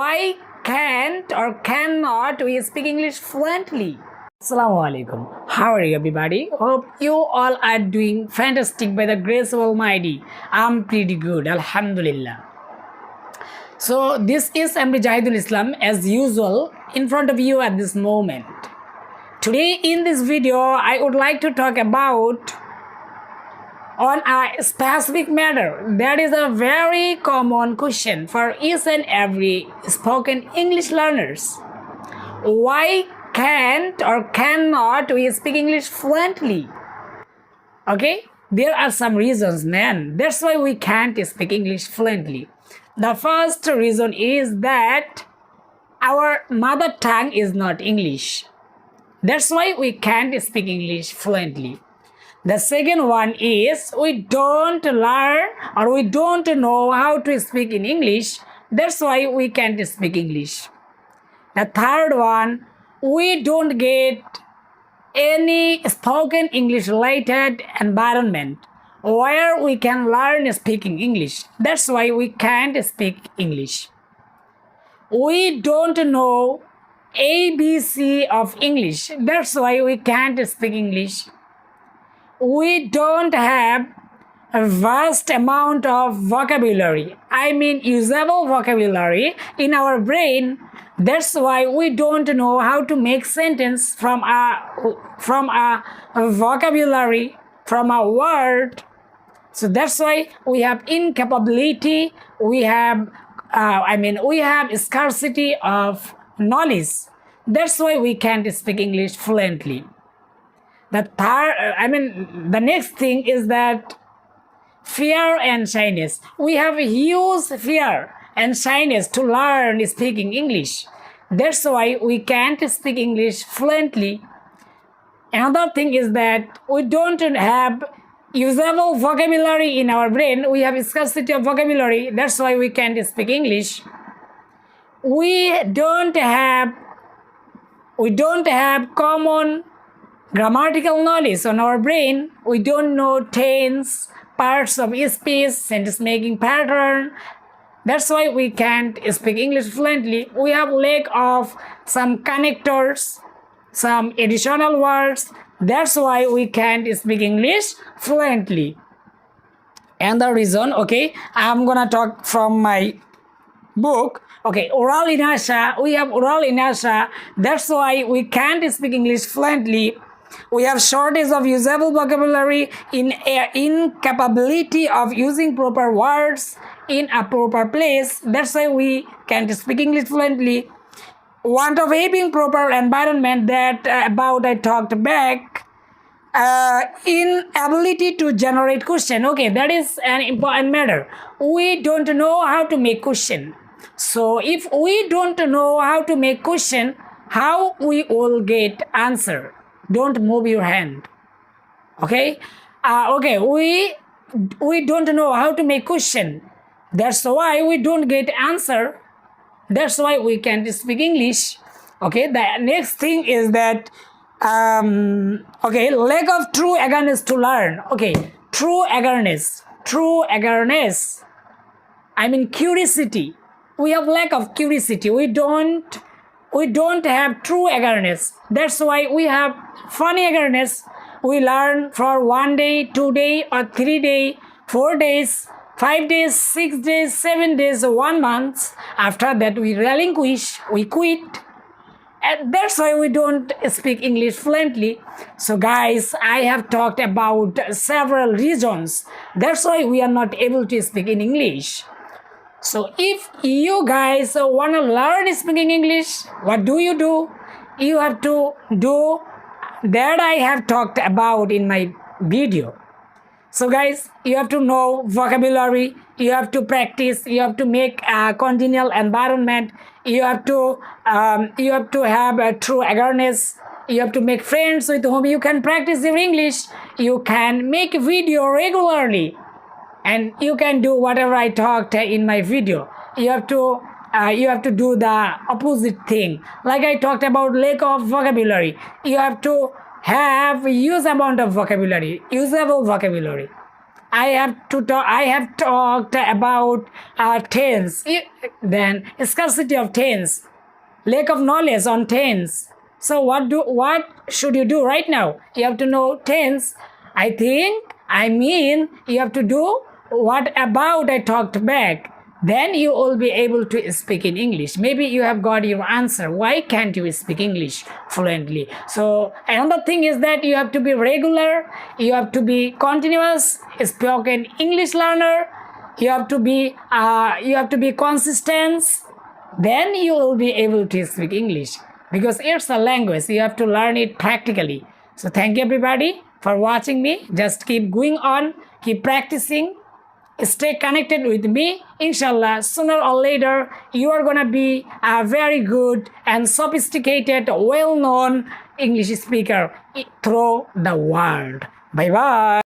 Why can't or cannot we speak English fluently? Assalamu alaikum. How are you, everybody? Hope you all are doing fantastic by the grace of Almighty. I'm pretty good, Alhamdulillah. So this is Amri Jahidul Islam as usual in front of you at this moment. Today in this video, I would like to talk about on a specific matter that is a very common question for each and every spoken English learners. Why can't or cannot we speak English fluently? Okay, there are some reasons, man. That's why we can't speak English fluently. The first reason is that our mother tongue is not English. That's why we can't speak English fluently. The second one is we don't learn or we don't know how to speak in English. That's why we can't speak English. The third one, we don't get any spoken English related environment where we can learn speaking English. That's why we can't speak English. We don't know ABC of English. That's why we can't speak English. We don't have a vast amount of vocabulary. I mean usable vocabulary in our brain. That's why we don't know how to make sentence from a vocabulary, from a word. So that's why we have incapability. We have scarcity of knowledge. That's why we can't speak English fluently. The next thing is that fear and shyness. We have huge fear and shyness to learn speaking English. That's why we can't speak English fluently. Another thing is that we don't have usable vocabulary in our brain. We have scarcity of vocabulary. That's why we can't speak English. We don't have common grammatical knowledge on our brain. We don't know tense, parts of speech, sentence making pattern. That's why we can't speak English fluently. We have lack of some connectors, some additional words. That's why we can't speak English fluently. And the reason, okay, I'm gonna talk from my book. Okay, oral inertia. We have oral inertia. That's why we can't speak English fluently. We have shortage of usable vocabulary, incapability of using proper words in a proper place. That's why we can't speak English fluently. Want of having proper environment that about I talked back. Inability to generate question. Okay, that is an important matter. We don't know how to make question. So if we don't know how to make question, how we will get answer? Don't move your hand. Okay? We don't know how to make question. That's why we don't get answer. That's why we can't speak English. Okay? The next thing is that lack of true eagerness to learn. Okay, true eagerness. I mean curiosity. We have lack of curiosity. We don't have true eagerness. That's why we have funny eagerness. We learn for 1 day, 2 day, or 3 day, 4 days, 5 days, 6 days, 7 days, 1 month. After that, we relinquish, we quit. And that's why we don't speak English fluently. So guys, I have talked about several reasons. That's why we are not able to speak in English. So if you guys want to learn speaking English, what do? You have to do that I have talked about in my video. So guys, you have to know vocabulary, you have to practice, you have to make a congenial environment, you have to have a true awareness, you have to make friends with whom you can practice your English, you can make video regularly, and you can do whatever I talked in my video. You have to do the opposite thing. Like I talked about lack of vocabulary. You have to have huge amount of vocabulary, usable vocabulary. I have to talk. I have talked about tense. Then scarcity of tense, lack of knowledge on tense. So what should you do right now? You have to know tense. I mean you have to do what about I talked back. Then you will be able to speak in English. Maybe you have got your answer. Why can't you speak English fluently? So another thing is that you have to be regular. You have to be continuous spoken English learner. You have to be consistent. Then you will be able to speak English because it's a language. You have to learn it practically. So thank you everybody for watching me. Just keep going on, keep practicing, stay connected with me. Inshallah, sooner or later you are gonna be a very good and sophisticated, well-known English speaker through the world. Bye bye.